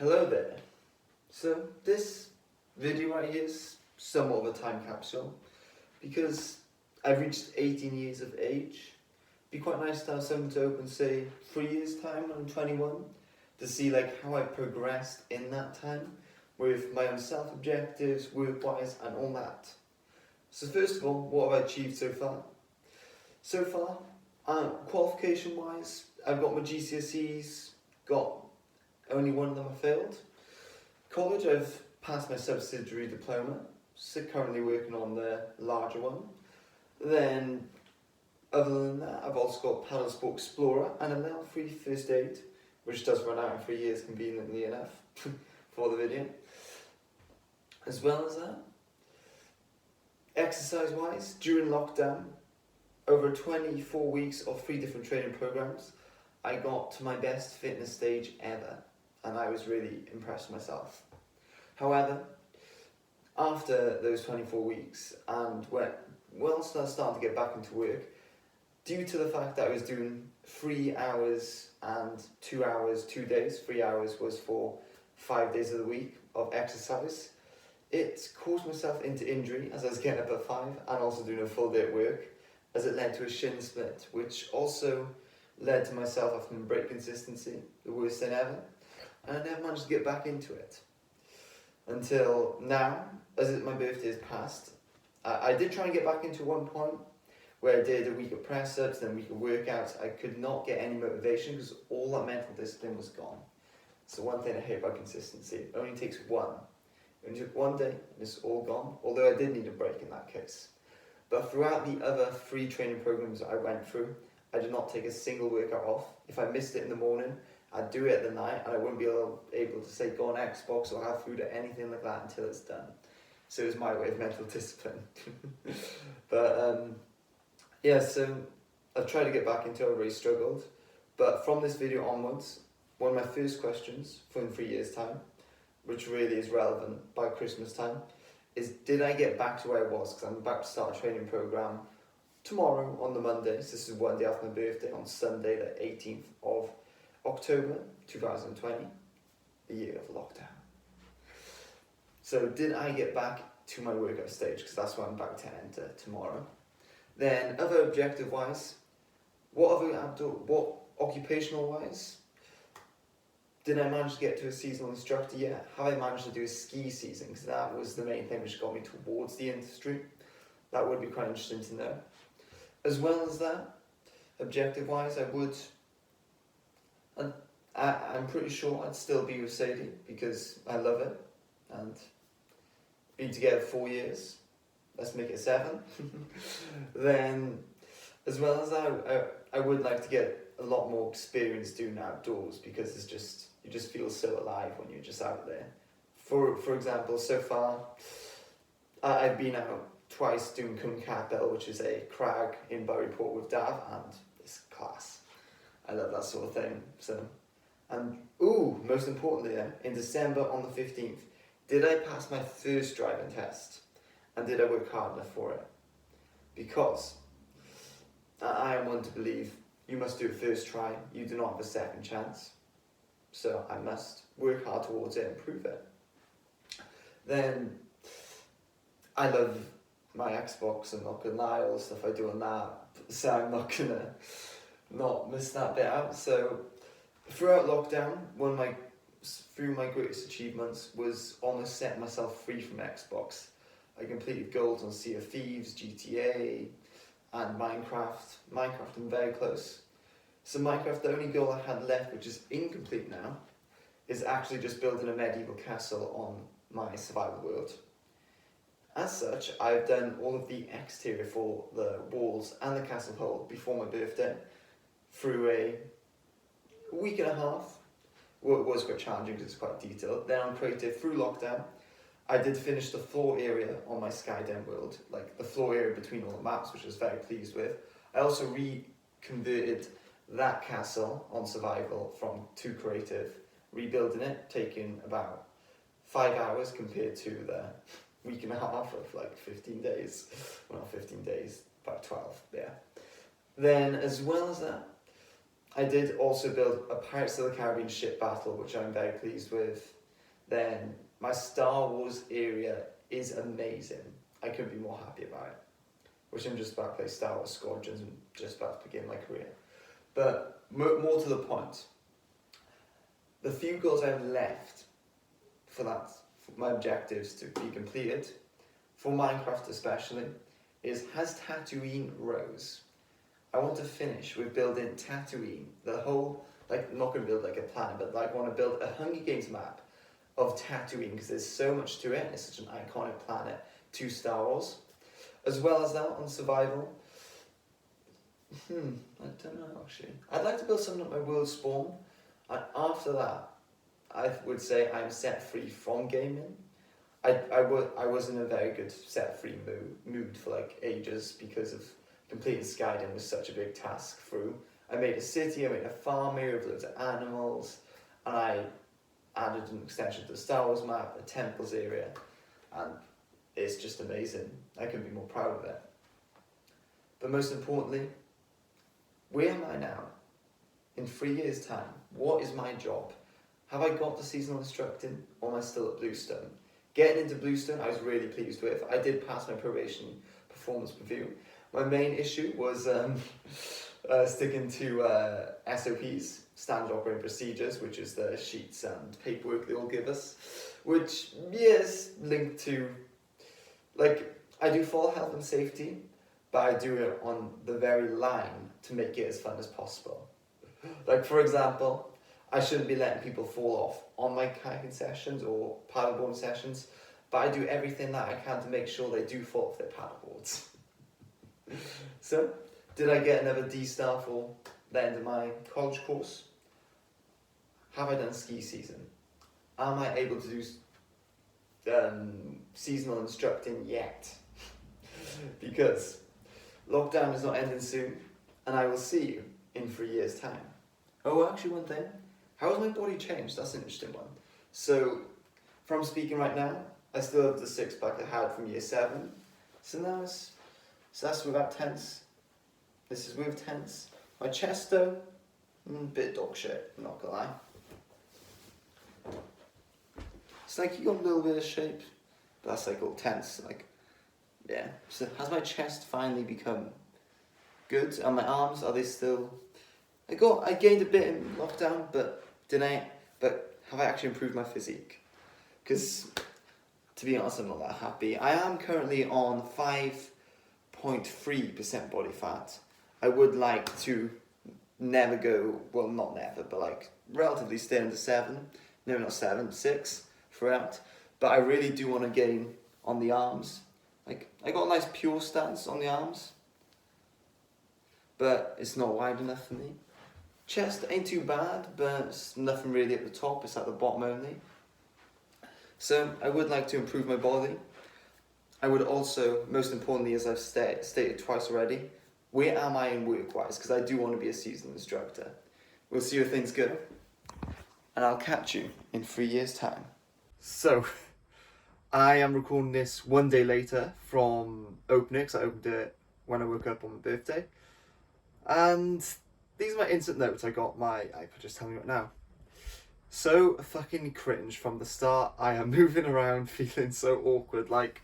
Hello there. So this video right here is somewhat of a time capsule because I've reached 18 years of age. It'd be quite nice to have something to open, say, 3 years time when I'm 21, to see like how I progressed in that time with my own self-objectives, work-wise and all that. So first of all, what have I achieved so far? So far, qualification-wise, I've got my GCSEs, got only one of them I failed. College, I've passed my subsidiary diploma, so currently working on the larger one. Then, other than that, I've also got Paddle Sport Explorer and a level 3 first aid, which does run out in 3 years conveniently enough for the video. As well as that, exercise-wise, during lockdown, over 24 weeks of 3 different training programs, I got to my best fitness stage ever, and I was really impressed with myself. However, after those 24 weeks, and whilst I was starting to get back into work, due to the fact that I was doing 3 hours and 2 hours, 2 days, 3 hours was for 5 days of the week of exercise, it caused myself into injury as I was getting up at 5 and also doing a full day at work, as it led to a shin split, which also led to myself having to break consistency, the worst thing ever, and I never managed to get back into it. Until now, as my birthday has passed, I did try and get back into one point, where I did a week of press-ups, then a week of workouts. I could not get any motivation because all that mental discipline was gone. So one thing I hate about consistency, it only takes one. It only took one day and it's all gone, although I did need a break in that case. But throughout the other 3 training programs I went through, I did not take a single workout off. If I missed it in the morning, I'd do it at the night, and I wouldn't be able to say go on Xbox or have food or anything like that until it's done. So it was my way of mental discipline. But yeah, so I've tried to get back into it, I really struggled. But from this video onwards, one of my first questions for in 3 years' time, which really is relevant by Christmas time, is did I get back to where I was? Because I'm about to start a training program tomorrow on the Monday. So this is one day after my birthday, on Sunday the 18th of October 2020, the year of lockdown. So did I get back to my workout stage? Because that's what I'm about to enter tomorrow. Then other objective wise, what occupational wise, did I manage to get to a seasonal instructor yet? Have I managed to do a ski season? Because that was the main thing which got me towards the industry. That would be quite interesting to know. As well as that, objective wise, I'm pretty sure I'd still be with Sadie because I love it, and been together 4 years, let's make it 7. Then, as well as that, I would like to get a lot more experience doing outdoors because you just feel so alive when you're just out there. For example, so far, I've been out twice doing Capsule, which is a crag in Buryport with Dav, and it's class. I love that sort of thing. So, and most importantly, in December on the 15th, did I pass my first driving test? And did I work hard enough for it? Because I am one to believe you must do it first try. You do not have a second chance. So I must work hard towards it and prove it. Then I love my Xbox, I'm not gonna lie, all the stuff I do on that, so I'm not gonna not miss that bit out. So throughout lockdown, through my greatest achievements was almost setting myself free from Xbox. I completed goals on Sea of Thieves, GTA, and Minecraft. I'm very close. So Minecraft, the only goal I had left, which is incomplete now, is actually just building a medieval castle on my survival world. As such, I've done all of the exterior for the walls and the castle hole before my birthday through a week and a half. Well, it was quite challenging because it's quite detailed. Then on creative, through lockdown, I did finish the floor area on my Skyden world, like the floor area between all the maps, which I was very pleased with. I also reconverted that castle on survival to creative, rebuilding it, taking about 5 hours compared to the week and a half of like 15 days. Well, not 15 days, about 12, yeah. Then as well as that, I did also build a Pirates of the Caribbean ship battle, which I'm very pleased with. Then my Star Wars area is amazing. I couldn't be more happy about it. Which I'm just about to play Star Wars Squadrons and just about to begin my career. But more to the point, the few goals I have left for my objectives to be completed, for Minecraft especially, is has Tatooine rose? I want to finish with building Tatooine, the whole, like, I'm not going to build like a planet, but like I want to build a Hunger Games map of Tatooine because there's so much to it, and it's such an iconic planet to Star Wars. As well as that on survival, I don't know actually. I'd like to build something like my world spawn, and after that, I would say I'm set free from gaming. I was in a very good set free mood for like ages because of completing Skyrim was such a big task through. I made a city, I made a farm area with loads of animals, and I added an extension to the Star Wars map, a temples area, and it's just amazing. I couldn't be more proud of it. But most importantly, where am I now? In 3 years' time, what is my job? Have I got to seasonal instructing, or am I still at Bluestone? Getting into Bluestone, I was really pleased with. I did pass my probation performance review. My main issue was sticking to SOPs, standard operating procedures, which is the sheets and paperwork they all give us, which, yes, linked to, like, I do follow health and safety, but I do it on the very line to make it as fun as possible. Like, for example, I shouldn't be letting people fall off on my kayaking sessions or paddleboarding sessions, but I do everything that I can to make sure they do fall off their paddleboards. So, did I get another D-star for the end of my college course? Have I done ski season? Am I able to do seasonal instructing yet? Because lockdown is not ending soon, and I will see you in 3 years' time. Oh, actually, one thing. How has my body changed? That's an interesting one. So, from speaking right now, I still have the six-pack I had from year 7. So now that's without tense. This is with tense. My chest though, bit dog shit, I'm not gonna lie. It's like you got a little bit of shape, but that's like all tense, like, yeah. So has my chest finally become good? And my arms, are they still, I gained a bit in lockdown, but have I actually improved my physique? Because, to be honest, I'm not that happy. I am currently on 5.3% body fat. I would like to never go, well, not never, but like relatively stay under 7. No, not 7, 6 throughout. But I really do want to gain on the arms. Like, I got a nice pure stance on the arms, but it's not wide enough for me. Chest ain't too bad, but it's nothing really at the top, it's at the bottom only. So I would like to improve my body. I would also, most importantly, as I've stated twice already, where am I in work-wise? Because I do want to be a seasonal instructor. We'll see where things go. And I'll catch you in 3 years' time. So, I am recording this one day later from opening, because I opened it when I woke up on my birthday. And these are my instant notes. I got my iPad just telling me right now. So fucking cringe from the start. I am moving around feeling so awkward, like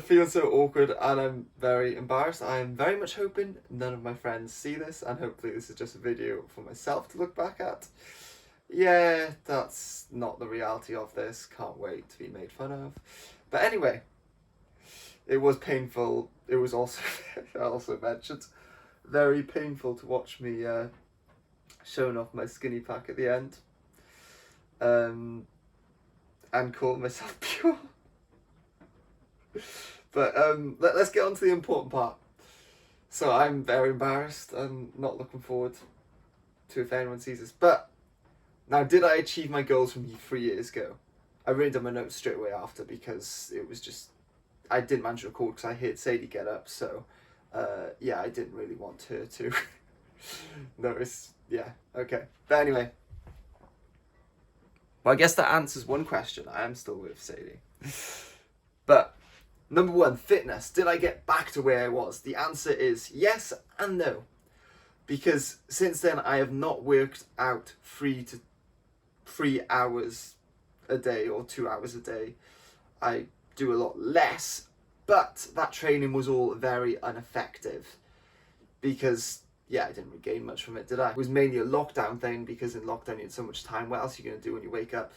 feeling so awkward, and I'm very embarrassed. I am very much hoping none of my friends see this, and hopefully this is just a video for myself to look back at. Yeah, that's not the reality of this. Can't wait to be made fun of. But anyway, it was painful. It was also, I also mentioned, very painful to watch me showing off my skinny pack at the end. And calling myself pure. But let's get on to the important part. So I'm very embarrassed and not looking forward to if anyone sees this. But now, did I achieve my goals from 3 years ago? I really did my notes straight away after because it was just, I didn't manage to record because I heard Sadie get up. So yeah, I didn't really want her to notice. Yeah, okay. But anyway, well, I guess that answers one question. I am still with Sadie. But Number one, fitness. Did I get back to where I was? The answer is yes and no. Because since then I have not worked out 3 hours a day or 2 hours a day. I do a lot less, but that training was all very ineffective because, yeah, I didn't regain much from it, did I? It was mainly a lockdown thing because in lockdown you had so much time. What else are you going to do when you wake up?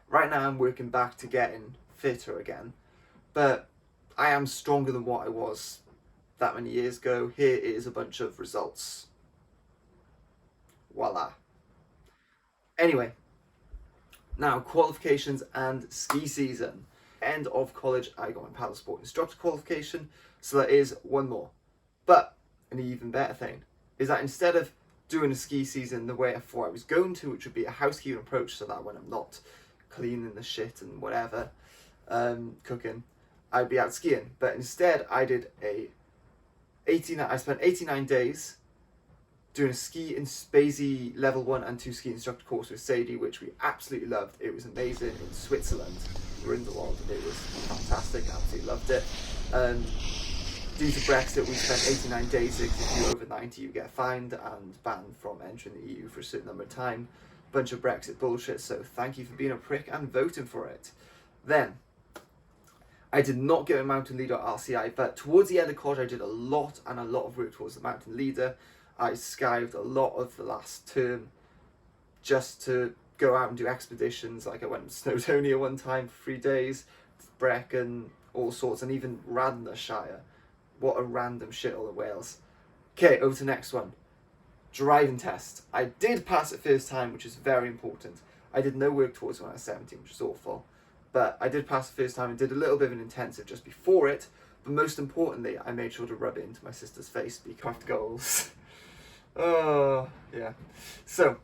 Right now I'm working back to getting fitter again, but I am stronger than what I was that many years ago. Here is a bunch of results. Voila. Anyway, now qualifications and ski season. End of college, I got my paddle sport instructor qualification, so that is one more. But an even better thing is that instead of doing a ski season the way I thought I was going to, which would be a housekeeping approach, so that when I'm not cleaning the shit and whatever, cooking, I'd be out skiing. But instead, I did I spent 89 days doing a ski in Spacey level 1 and 2 ski instructor course with Sadie, which we absolutely loved. It was amazing in Switzerland. Grindelwald. It was fantastic. Absolutely loved it. Due to Brexit, we spent 89 days. If you're over 90, you get fined and banned from entering the EU for a certain number of time. Bunch of Brexit bullshit. So thank you for being a prick and voting for it. Then I did not get a mountain leader at RCI, but towards the end of college, I did a lot of work towards the mountain leader. I skived a lot of the last term just to go out and do expeditions. Like I went to Snowdonia one time for 3 days, Brecon, all sorts, and even Radnorshire. What a random shithole in Wales. Okay, over to the next one. Driving test. I did pass it first time, which is very important. I did no work towards it when I was 17, which was awful. But I did pass the first time and did a little bit of an intensive just before it. But most importantly, I made sure to rub it into my sister's face because goals. Oh, yeah. So,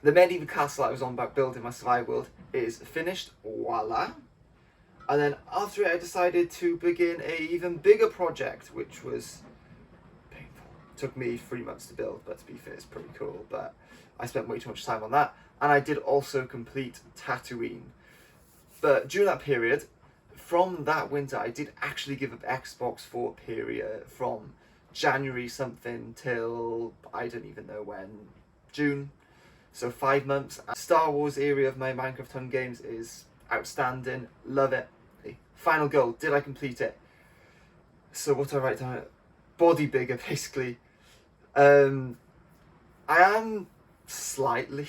the medieval castle I was on about building my survival world is finished. Voila. And then after it, I decided to begin a even bigger project, which was painful. It took me 3 months to build, but to be fair, it's pretty cool. But I spent way too much time on that. And I did also complete Tatooine. But during that period, from that winter, I did actually give up Xbox for a period from January something till I don't even know when, June. So 5 months. Star Wars area of my Minecraft Hunt games is outstanding. Love it. Final goal. Did I complete it? So what do I write down? Body bigger, basically. I am slightly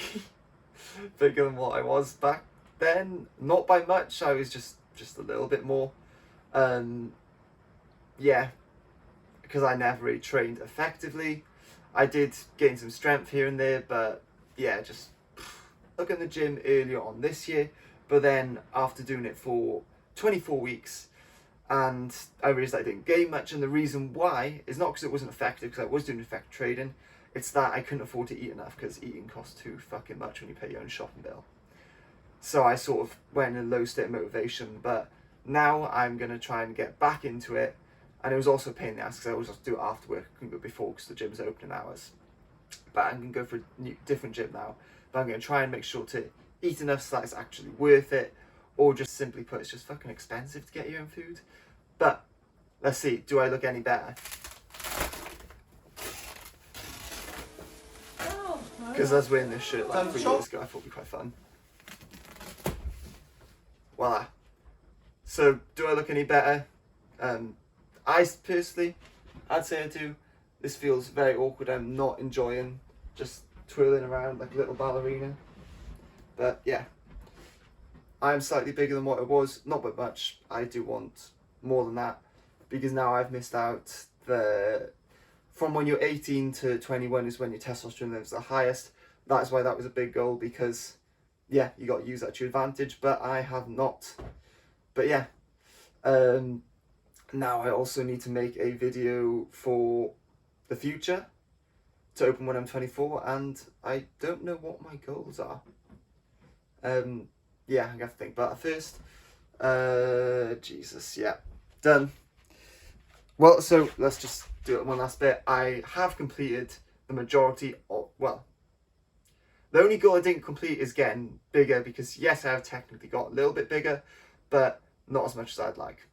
bigger than what I was back then. Not by much. I was just a little bit more. Yeah. Because I never really trained effectively. I did gain some strength here and there, but yeah, just look in the gym earlier on this year. But then after doing it for 24 weeks, and I realised I didn't gain much, and the reason why is not because it wasn't effective, because I was doing effective trading, it's that I couldn't afford to eat enough, because eating costs too fucking much when you pay your own shopping bill. So I sort of went in a low state of motivation, but now I'm going to try and get back into it. And it was also a pain in the ass because I always have to do it after work. I couldn't go before because the gym's opening hours. But I'm going to go for a different gym now. But I'm going to try and make sure to eat enough so that it's actually worth it. Or just simply put, it's just fucking expensive to get your own food. But let's see, do I look any better? Because I was wearing this shirt like 3 years ago, I thought it'd be quite fun. Voila. So, do I look any better? I personally, I'd say I do. This feels very awkward. I'm not enjoying just twirling around like a little ballerina. But yeah, I'm slightly bigger than what I was. Not by much. I do want more than that because now I've missed out from when you're 18 to 21 is when your testosterone levels are highest. That's why that was a big goal because, yeah, you got to use that to your advantage. But I have not. But yeah. Now I also need to make a video for the future to open when I'm 24, and I don't know what my goals are. Yeah, I have to think about that first. Jesus, yeah, done. Well, so let's just do it one last bit. I have completed the majority of, well, the only goal I didn't complete is getting bigger because yes, I have technically got a little bit bigger, but not as much as I'd like.